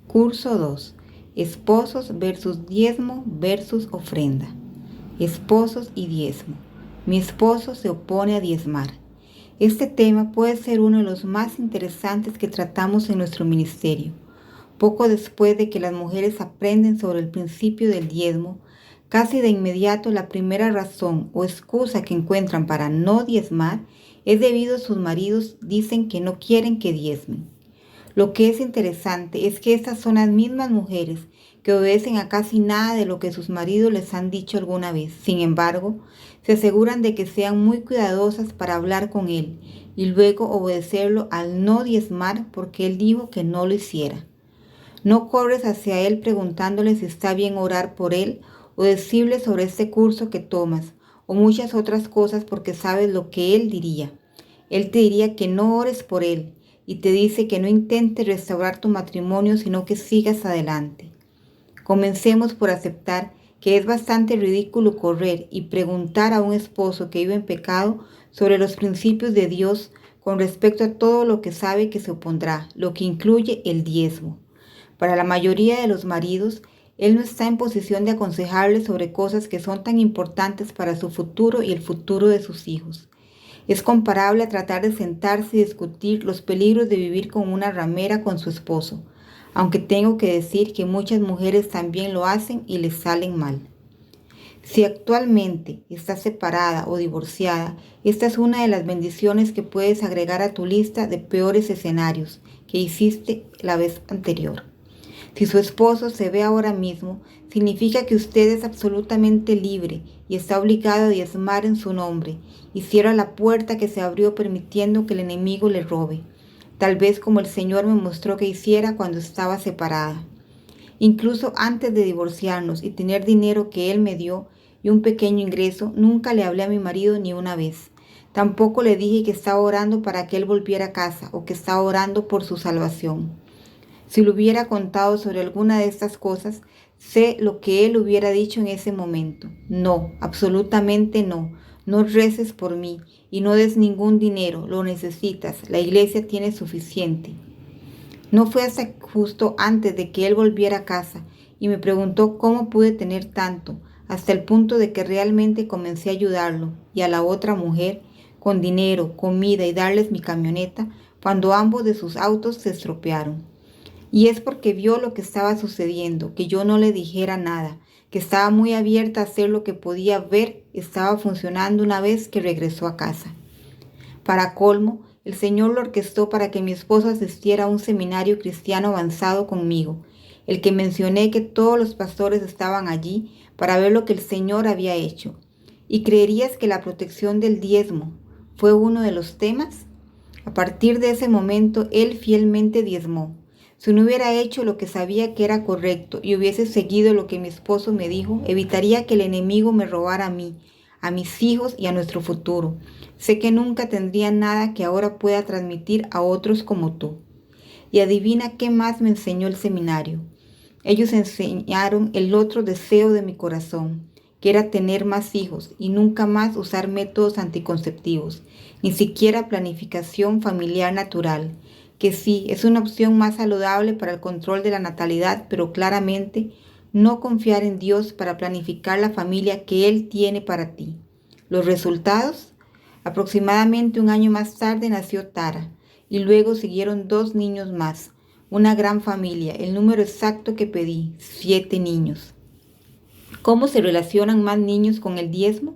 Curso 2. Esposos versus diezmo versus ofrenda. Esposos y diezmo. Mi esposo se opone a diezmar. Este tema puede ser uno de los más interesantes que tratamos en nuestro ministerio. Poco después de que las mujeres aprenden sobre el principio del diezmo, casi de inmediato la primera razón o excusa que encuentran para no diezmar es debido a sus maridos dicen que no quieren que diezmen. Lo que es interesante es que estas son las mismas mujeres que obedecen a casi nada de lo que sus maridos les han dicho alguna vez. Sin embargo, se aseguran de que sean muy cuidadosas para hablar con él y luego obedecerlo al no diezmar porque él dijo que no lo hiciera. No corres hacia él preguntándole si está bien orar por él o decirle sobre este curso que tomas o muchas otras cosas porque sabes lo que él diría. Él te diría que no ores por él y te dice que no intentes restaurar tu matrimonio sino que sigas adelante. Comencemos por aceptar que es bastante ridículo correr y preguntar a un esposo que vive en pecado sobre los principios de Dios con respecto a todo lo que sabe que se opondrá, lo que incluye el diezmo. Para la mayoría de los maridos, él no está en posición de aconsejarles sobre cosas que son tan importantes para su futuro y el futuro de sus hijos. Es comparable a tratar de sentarse y discutir los peligros de vivir con una ramera con su esposo, aunque tengo que decir que muchas mujeres también lo hacen y les salen mal. Si actualmente estás separada o divorciada, esta es una de las bendiciones que puedes agregar a tu lista de peores escenarios que hiciste la vez anterior. Si su esposo se ve ahora mismo, significa que usted es absolutamente libre y está obligado a diezmar en su nombre y cierra la puerta que se abrió permitiendo que el enemigo le robe, tal vez como el Señor me mostró que hiciera cuando estaba separada. Incluso antes de divorciarnos y tener dinero que él me dio y un pequeño ingreso, nunca le hablé a mi marido ni una vez. Tampoco le dije que estaba orando para que él volviera a casa o que estaba orando por su salvación. Si le hubiera contado sobre alguna de estas cosas, sé lo que él hubiera dicho en ese momento. No, absolutamente no. No reces por mí y no des ningún dinero, lo necesitas. La iglesia tiene suficiente. No fue hasta justo antes de que él volviera a casa y me preguntó cómo pude tener tanto, hasta el punto de que realmente comencé a ayudarlo y a la otra mujer con dinero, comida y darles mi camioneta cuando ambos de sus autos se estropearon. Y es porque vio lo que estaba sucediendo, que yo no le dijera nada, que estaba muy abierta a hacer lo que podía ver estaba funcionando una vez que regresó a casa. Para colmo, el Señor lo orquestó para que mi esposo asistiera a un seminario cristiano avanzado conmigo, el que mencioné que todos los pastores estaban allí para ver lo que el Señor había hecho. ¿Y creerías que la protección del diezmo fue uno de los temas? A partir de ese momento, él fielmente diezmó. Si no hubiera hecho lo que sabía que era correcto y hubiese seguido lo que mi esposo me dijo, evitaría que el enemigo me robara a mí, a mis hijos y a nuestro futuro. Sé que nunca tendría nada que ahora pueda transmitir a otros como tú. Y adivina qué más me enseñó el seminario. Ellos enseñaron el otro deseo de mi corazón, que era tener más hijos y nunca más usar métodos anticonceptivos, ni siquiera planificación familiar natural, que sí es una opción más saludable para el control de la natalidad, pero claramente no confiar en Dios para planificar la familia que Él tiene para ti. ¿Los resultados? Aproximadamente un año más tarde nació Tara y luego siguieron 2 niños más. Una gran familia, el número exacto que pedí, 7 niños. ¿Cómo se relacionan más niños con el diezmo?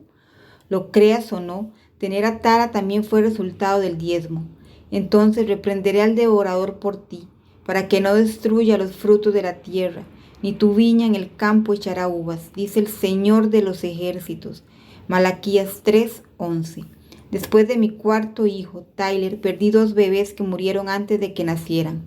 Lo creas o no, tener a Tara también fue resultado del diezmo. Entonces reprenderé al devorador por ti, para que no destruya los frutos de la tierra, ni tu viña en el campo echará uvas, dice el Señor de los ejércitos. Malaquías 3:11. Después de mi 4.º hijo, Tyler, perdí 2 bebés que murieron antes de que nacieran.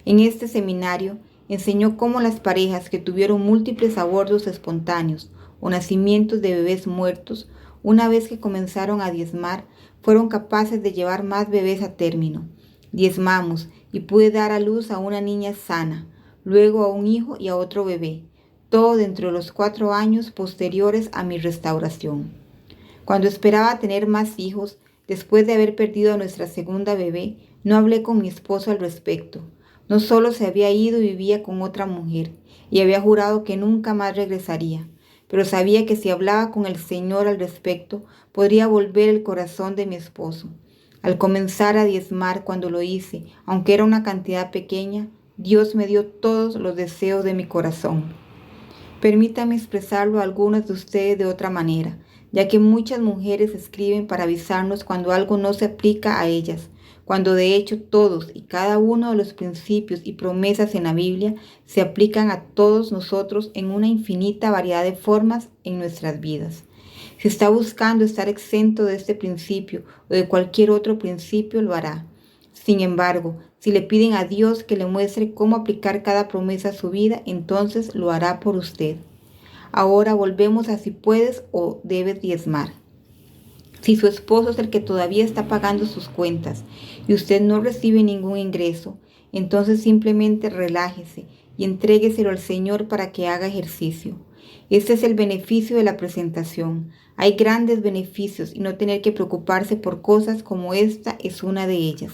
En este seminario enseñó cómo las parejas que tuvieron múltiples abortos espontáneos o nacimientos de bebés muertos, una vez que comenzaron a diezmar, fueron capaces de llevar más bebés a término. Diezmamos y pude dar a luz a una niña sana, luego a un hijo y a otro bebé, todo dentro de los 4 años posteriores a mi restauración. Cuando esperaba tener más hijos, después de haber perdido a nuestra segunda bebé, no hablé con mi esposo al respecto. No solo se había ido y vivía con otra mujer, y había jurado que nunca más regresaría, pero sabía que si hablaba con el Señor al respecto, podría volver el corazón de mi esposo. Al comenzar a diezmar cuando lo hice, aunque era una cantidad pequeña, Dios me dio todos los deseos de mi corazón. Permítame expresarlo a algunos de ustedes de otra manera, ya que muchas mujeres escriben para avisarnos cuando algo no se aplica a ellas, cuando de hecho todos y cada uno de los principios y promesas en la Biblia se aplican a todos nosotros en una infinita variedad de formas en nuestras vidas. Si está buscando estar exento de este principio o de cualquier otro principio, lo hará. Sin embargo, si le piden a Dios que le muestre cómo aplicar cada promesa a su vida, entonces lo hará por usted. Ahora volvemos a si puedes o debes diezmar. Si su esposo es el que todavía está pagando sus cuentas y usted no recibe ningún ingreso, entonces simplemente relájese y entrégueselo al Señor para que haga ejercicio. Este es el beneficio de la presentación. Hay grandes beneficios y no tener que preocuparse por cosas como esta es una de ellas.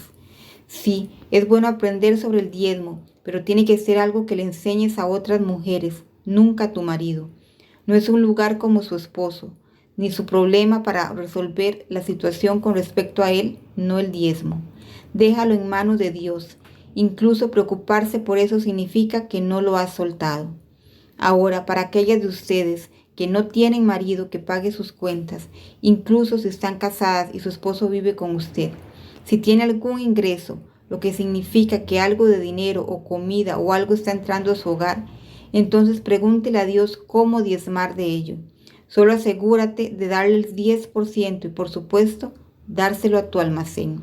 Sí, es bueno aprender sobre el diezmo, pero tiene que ser algo que le enseñes a otras mujeres, nunca a tu marido. No es un lugar como su esposo, ni su problema para resolver la situación con respecto a él, no el diezmo. Déjalo en manos de Dios. Incluso preocuparse por eso significa que no lo has soltado. Ahora, para aquellas de ustedes que no tienen marido que pague sus cuentas, incluso si están casadas y su esposo vive con usted, si tiene algún ingreso, lo que significa que algo de dinero o comida o algo está entrando a su hogar, entonces pregúntele a Dios cómo diezmar de ello. Solo asegúrate de darle el 10% y por supuesto dárselo a tu almacén.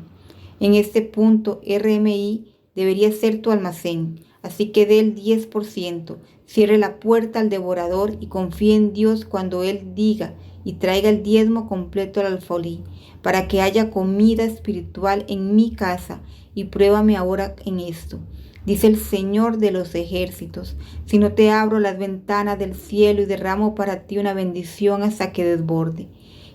En este punto, RMI debería ser tu almacén, así que dé el 10%, cierre la puerta al devorador y confíe en Dios cuando Él diga y traiga el diezmo completo al alfolí, para que haya comida espiritual en mi casa, y pruébame ahora en esto. Dice el Señor de los ejércitos, si no te abro las ventanas del cielo y derramo para ti una bendición hasta que desborde,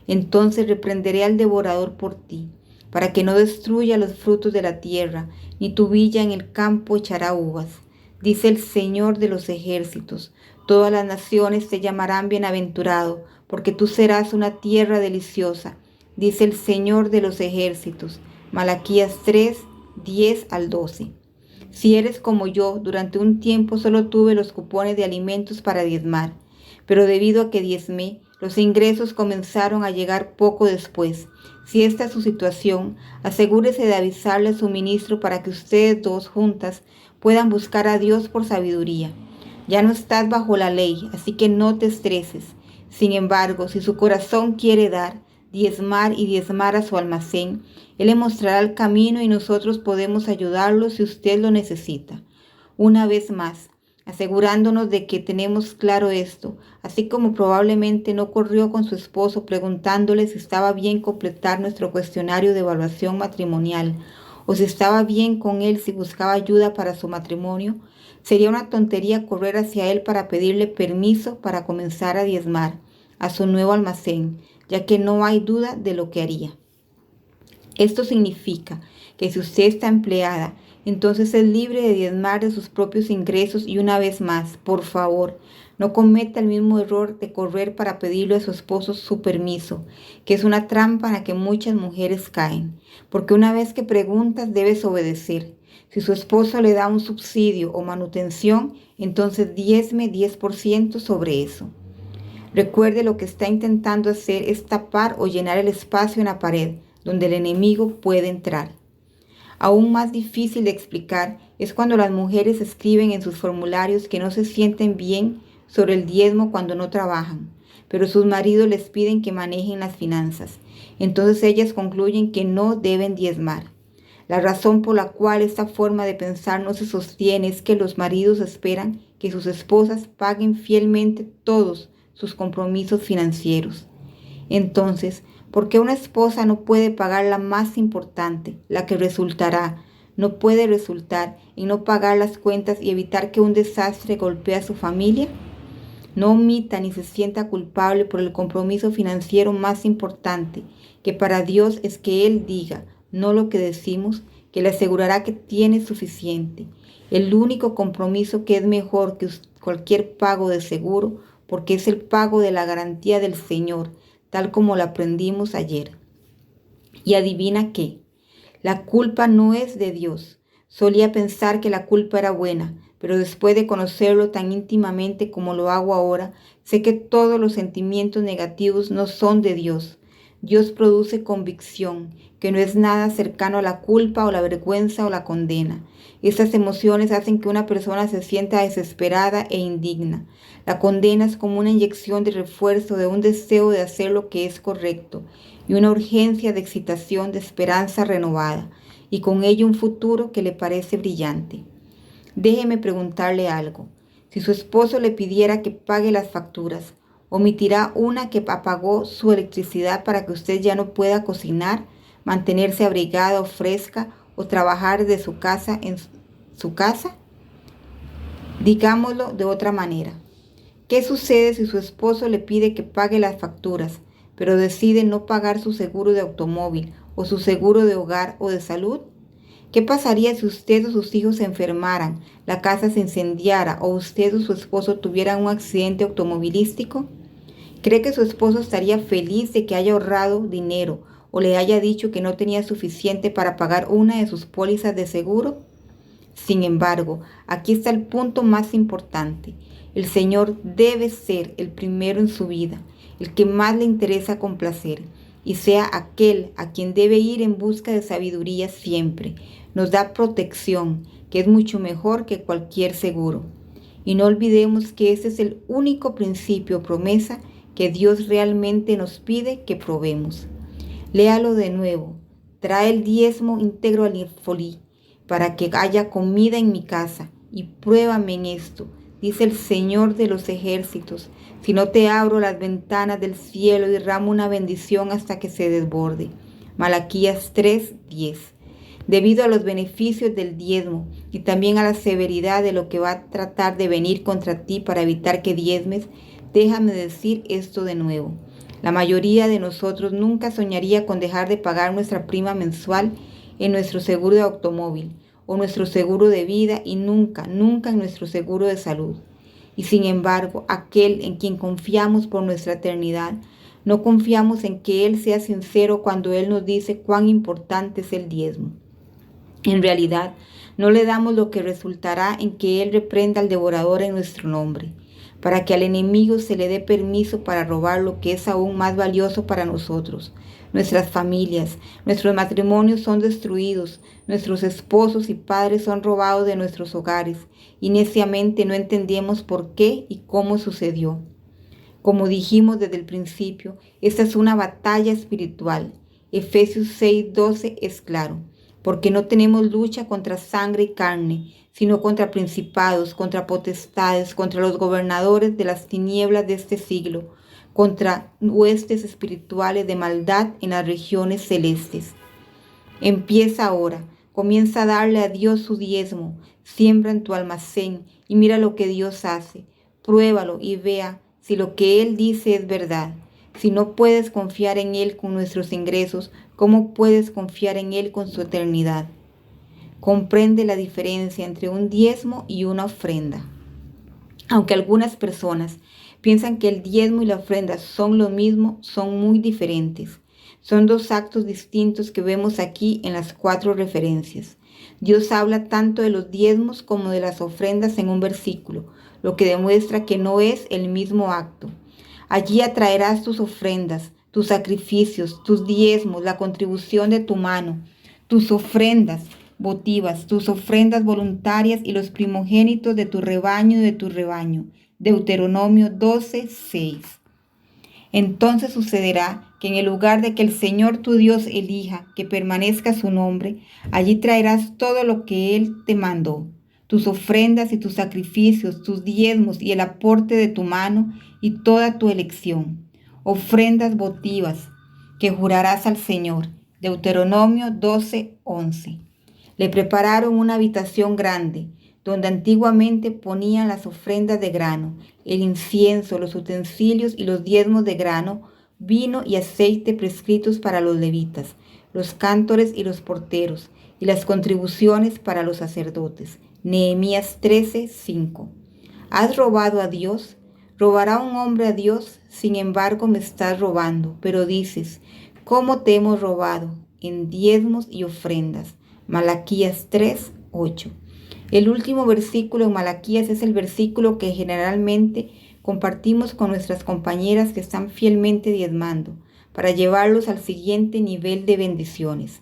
entonces reprenderé al devorador por ti, para que no destruya los frutos de la tierra, ni tu villa en el campo echará uvas. Dice el Señor de los ejércitos, todas las naciones te llamarán bienaventurado, porque tú serás una tierra deliciosa. Dice el Señor de los ejércitos. Malaquías 3, 10 al 12. Si eres como yo, durante un tiempo solo tuve los cupones de alimentos para diezmar, pero debido a que diezmé, los ingresos comenzaron a llegar poco después. Si esta es su situación, asegúrese de avisarle a su ministro para que ustedes dos juntas puedan buscar a Dios por sabiduría. Ya no estás bajo la ley, así que no te estreses. Sin embargo, si su corazón quiere dar, diezmar y diezmar a su almacén, Él le mostrará el camino y nosotros podemos ayudarlo si usted lo necesita. Una vez más, asegurándonos de que tenemos claro esto, así como probablemente no corrió con su esposo preguntándole si estaba bien completar nuestro cuestionario de evaluación matrimonial o si estaba bien con él si buscaba ayuda para su matrimonio, sería una tontería correr hacia él para pedirle permiso para comenzar a diezmar a su nuevo almacén, ya que no hay duda de lo que haría. Esto significa que si usted está empleada, entonces es libre de diezmar de sus propios ingresos y una vez más, por favor, no cometa el mismo error de correr para pedirle a su esposo su permiso, que es una trampa en la que muchas mujeres caen, porque una vez que preguntas debes obedecer. Si su esposo le da un subsidio o manutención, entonces diezme 10% sobre eso. Recuerde, lo que está intentando hacer es tapar o llenar el espacio en la pared donde el enemigo puede entrar. Aún más difícil de explicar es cuando las mujeres escriben en sus formularios que no se sienten bien sobre el diezmo cuando no trabajan, pero sus maridos les piden que manejen las finanzas. Entonces ellas concluyen que no deben diezmar. La razón por la cual esta forma de pensar no se sostiene es que los maridos esperan que sus esposas paguen fielmente todos sus compromisos financieros. Entonces, ¿por qué una esposa no puede pagar la más importante, la que no puede resultar en no pagar las cuentas y evitar que un desastre golpee a su familia? No omita ni se sienta culpable por el compromiso financiero más importante, que para Dios es que Él diga, no lo que decimos, que le asegurará que tiene suficiente. El único compromiso que es mejor que cualquier pago de seguro, porque es el pago de la garantía del Señor, tal como lo aprendimos ayer. Y adivina qué, la culpa no es de Dios. Solía pensar que la culpa era buena, pero después de conocerlo tan íntimamente como lo hago ahora, sé que todos los sentimientos negativos no son de Dios. Dios produce convicción, que no es nada cercano a la culpa o la vergüenza o la condena. Estas emociones hacen que una persona se sienta desesperada e indigna. La condena es como una inyección de refuerzo de un deseo de hacer lo que es correcto y una urgencia de excitación de esperanza renovada, y con ello un futuro que le parece brillante. Déjeme preguntarle algo. Si su esposo le pidiera que pague las facturas, ¿omitirá una que apagó su electricidad para que usted ya no pueda cocinar, mantenerse abrigada o fresca o trabajar de su casa en su casa? Digámoslo de otra manera. ¿Qué sucede si su esposo le pide que pague las facturas, pero decide no pagar su seguro de automóvil o su seguro de hogar o de salud? ¿Qué pasaría si usted o sus hijos se enfermaran, la casa se incendiara o usted o su esposo tuvieran un accidente automovilístico? ¿Cree que su esposo estaría feliz de que haya ahorrado dinero o le haya dicho que no tenía suficiente para pagar una de sus pólizas de seguro? Sin embargo, aquí está el punto más importante. El Señor debe ser el primero en su vida, el que más le interesa complacer, y sea aquel a quien debe ir en busca de sabiduría siempre. Nos da protección, que es mucho mejor que cualquier seguro. Y no olvidemos que ese es el único principio o promesa que Dios realmente nos pide que probemos. Léalo de nuevo. Trae el diezmo íntegro al Folí, para que haya comida en mi casa, y pruébame en esto, dice el Señor de los ejércitos, si no te abro las ventanas del cielo y derramo una bendición hasta que se desborde. Malaquías 3:10. Debido a los beneficios del diezmo y también a la severidad de lo que va a tratar de venir contra ti para evitar que diezmes, déjame decir esto de nuevo. La mayoría de nosotros nunca soñaría con dejar de pagar nuestra prima mensual en nuestro seguro de automóvil o nuestro seguro de vida y nunca en nuestro seguro de salud. Y sin embargo, aquel en quien confiamos por nuestra eternidad, no confiamos en que Él sea sincero cuando Él nos dice cuán importante es el diezmo. En realidad, no le damos lo que resultará en que Él reprenda al devorador en nuestro nombre, para que al enemigo se le dé permiso para robar lo que es aún más valioso para nosotros. Nuestras familias, nuestros matrimonios son destruidos, nuestros esposos y padres son robados de nuestros hogares, y neciamente no entendemos por qué y cómo sucedió. Como dijimos desde el principio, esta es una batalla espiritual. Efesios 6:12 es claro, porque no tenemos lucha contra sangre y carne, sino contra principados, contra potestades, contra los gobernadores de las tinieblas de este siglo, contra huestes espirituales de maldad en las regiones celestes. Empieza ahora, comienza a darle a Dios su diezmo, siembra en tu almacén y mira lo que Dios hace. Pruébalo y vea si lo que Él dice es verdad. Si no puedes confiar en Él con nuestros ingresos, ¿cómo puedes confiar en Él con su eternidad? Comprende la diferencia entre un diezmo y una ofrenda. Aunque algunas personas piensan que el diezmo y la ofrenda son lo mismo, son muy diferentes. Son dos actos distintos que vemos aquí en las 4 referencias. Dios habla tanto de los diezmos como de las ofrendas en un versículo, lo que demuestra que no es el mismo acto. Allí atraerás tus ofrendas, tus sacrificios, tus diezmos, la contribución de tu mano, tus ofrendas votivas, tus ofrendas voluntarias y los primogénitos de tu rebaño y de tu rebaño. Deuteronomio 12:6. Entonces sucederá que en el lugar de que el Señor tu Dios elija que permanezca su nombre, allí traerás todo lo que Él te mandó, tus ofrendas y tus sacrificios, tus diezmos y el aporte de tu mano y toda tu elección, ofrendas votivas que jurarás al Señor. Deuteronomio 12:11. Le prepararon una habitación grande, donde antiguamente ponían las ofrendas de grano, el incienso, los utensilios y los diezmos de grano, vino y aceite prescritos para los levitas, los cántores y los porteros, y las contribuciones para los sacerdotes. Nehemías 13:5. ¿Has robado a Dios? ¿Robará un hombre a Dios? Sin embargo, me estás robando. Pero dices, ¿cómo te hemos robado? En diezmos y ofrendas. Malaquías 3:8. El último versículo en Malaquías es el versículo que generalmente compartimos con nuestras compañeras que están fielmente diezmando, para llevarlos al siguiente nivel de bendiciones.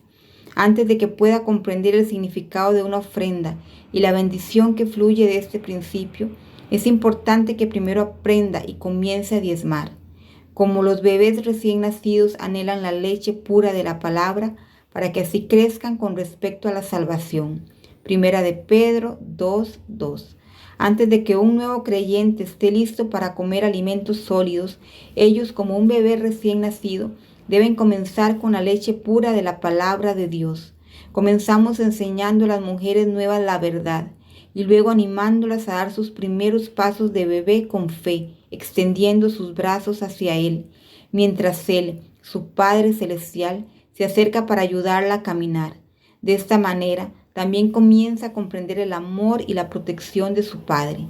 Antes de que pueda comprender el significado de una ofrenda y la bendición que fluye de este principio, es importante que primero aprenda y comience a diezmar. Como los bebés recién nacidos anhelan la leche pura de la palabra para que así crezcan con respecto a la salvación. Primera de Pedro 2:2. Antes de que un nuevo creyente esté listo para comer alimentos sólidos, ellos, como un bebé recién nacido, deben comenzar con la leche pura de la palabra de Dios. Comenzamos enseñando a las mujeres nuevas la verdad y luego animándolas a dar sus primeros pasos de bebé con fe, extendiendo sus brazos hacia Él, mientras Él, su Padre Celestial, se acerca para ayudarla a caminar. De esta manera, también comienza a comprender el amor y la protección de su Padre.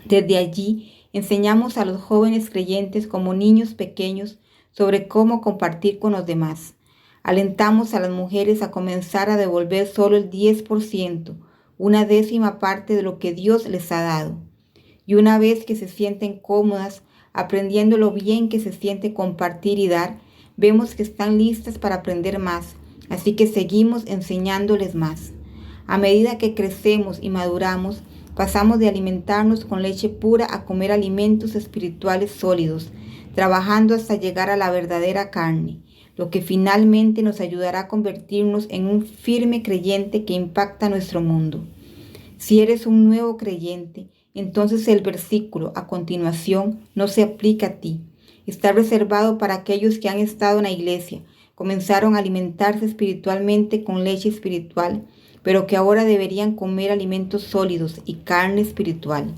Desde allí, enseñamos a los jóvenes creyentes como niños pequeños sobre cómo compartir con los demás. Alentamos a las mujeres a comenzar a devolver solo el 10%, una décima parte de lo que Dios les ha dado. Y una vez que se sienten cómodas, aprendiendo lo bien que se siente compartir y dar, vemos que están listas para aprender más. Así que seguimos enseñándoles más. A medida que crecemos y maduramos, pasamos de alimentarnos con leche pura a comer alimentos espirituales sólidos, trabajando hasta llegar a la verdadera carne, lo que finalmente nos ayudará a convertirnos en un firme creyente que impacta nuestro mundo. Si eres un nuevo creyente, entonces el versículo a continuación no se aplica a ti. Está reservado para aquellos que han estado en la iglesia, comenzaron a alimentarse espiritualmente con leche espiritual, pero que ahora deberían comer alimentos sólidos y carne espiritual.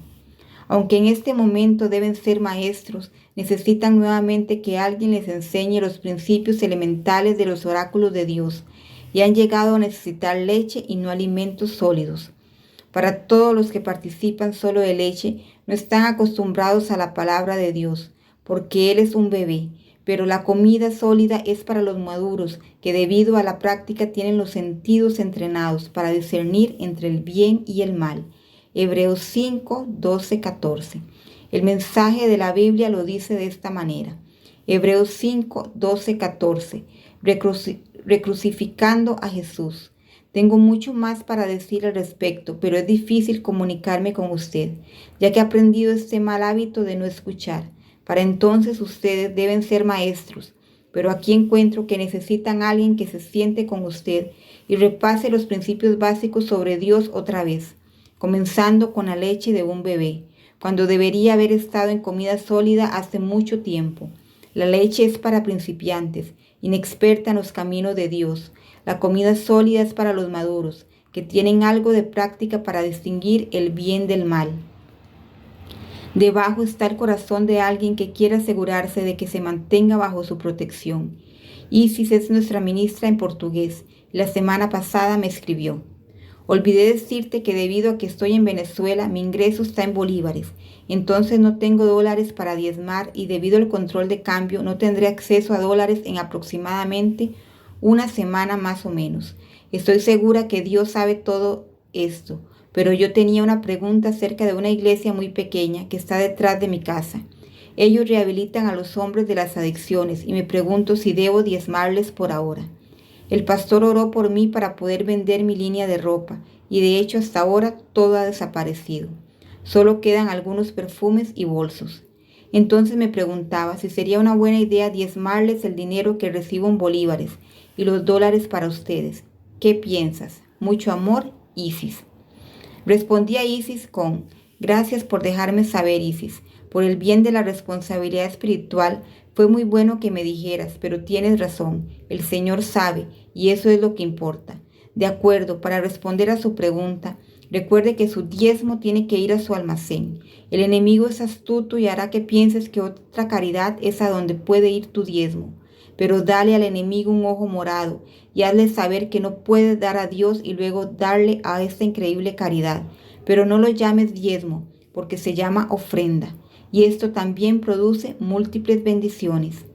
Aunque en este momento deben ser maestros, necesitan nuevamente que alguien les enseñe los principios elementales de los oráculos de Dios y han llegado a necesitar leche y no alimentos sólidos. Para todos los que participan solo de leche, no están acostumbrados a la palabra de Dios, porque Él es un bebé. Pero la comida sólida es para los maduros, que debido a la práctica tienen los sentidos entrenados para discernir entre el bien y el mal. Hebreos 5:12-14. El mensaje de la Biblia lo dice de esta manera. Hebreos 5:12-14. Recrucificando a Jesús. Tengo mucho más para decir al respecto, pero es difícil comunicarme con usted, ya que he aprendido este mal hábito de no escuchar. Para entonces ustedes deben ser maestros, pero aquí encuentro que necesitan a alguien que se siente con usted y repase los principios básicos sobre Dios otra vez, comenzando con la leche de un bebé, cuando debería haber estado en comida sólida hace mucho tiempo. La leche es para principiantes, inexperta en los caminos de Dios. La comida sólida es para los maduros, que tienen algo de práctica para distinguir el bien del mal. Debajo está el corazón de alguien que quiere asegurarse de que se mantenga bajo su protección. Isis es nuestra ministra en portugués. La semana pasada me escribió. Olvidé decirte que debido a que estoy en Venezuela, mi ingreso está en bolívares. Entonces no tengo dólares para diezmar y debido al control de cambio no tendré acceso a dólares en aproximadamente una semana más o menos. Estoy segura que Dios sabe todo esto. Pero yo tenía una pregunta acerca de una iglesia muy pequeña que está detrás de mi casa. Ellos rehabilitan a los hombres de las adicciones y me pregunto si debo diezmarles por ahora. El pastor oró por mí para poder vender mi línea de ropa y de hecho hasta ahora todo ha desaparecido. Solo quedan algunos perfumes y bolsos. Entonces me preguntaba si sería una buena idea diezmarles el dinero que recibo en bolívares y los dólares para ustedes. ¿Qué piensas? Mucho amor, Isis. Respondí a Isis con, gracias por dejarme saber, Isis. Por el bien de la responsabilidad espiritual, fue muy bueno que me dijeras, pero tienes razón, el Señor sabe, y eso es lo que importa. De acuerdo, para responder a su pregunta, recuerde que su diezmo tiene que ir a su almacén. El enemigo es astuto y hará que pienses que otra caridad es a donde puede ir tu diezmo. Pero dale al enemigo un ojo morado, y hazle saber que no puedes dar a Dios y luego darle a esta increíble caridad. Pero no lo llames diezmo, porque se llama ofrenda, y esto también produce múltiples bendiciones.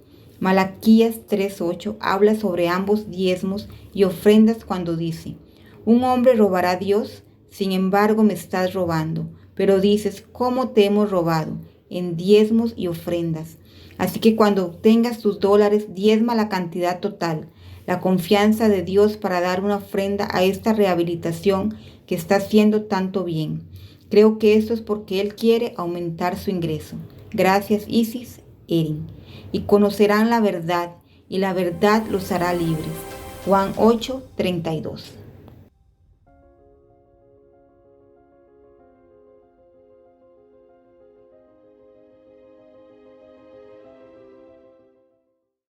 Malaquías 3:8 habla sobre ambos diezmos y ofrendas cuando dice: un hombre robará a Dios, sin embargo me estás robando, pero dices: ¿cómo te hemos robado? En diezmos y ofrendas. Así que cuando obtengas tus dólares, diezma la cantidad total, la confianza de Dios para dar una ofrenda a esta rehabilitación que está haciendo tanto bien. Creo que esto es porque Él quiere aumentar su ingreso. Gracias, Isis, Erin. Y conocerán la verdad, y la verdad los hará libres. Juan 8:32.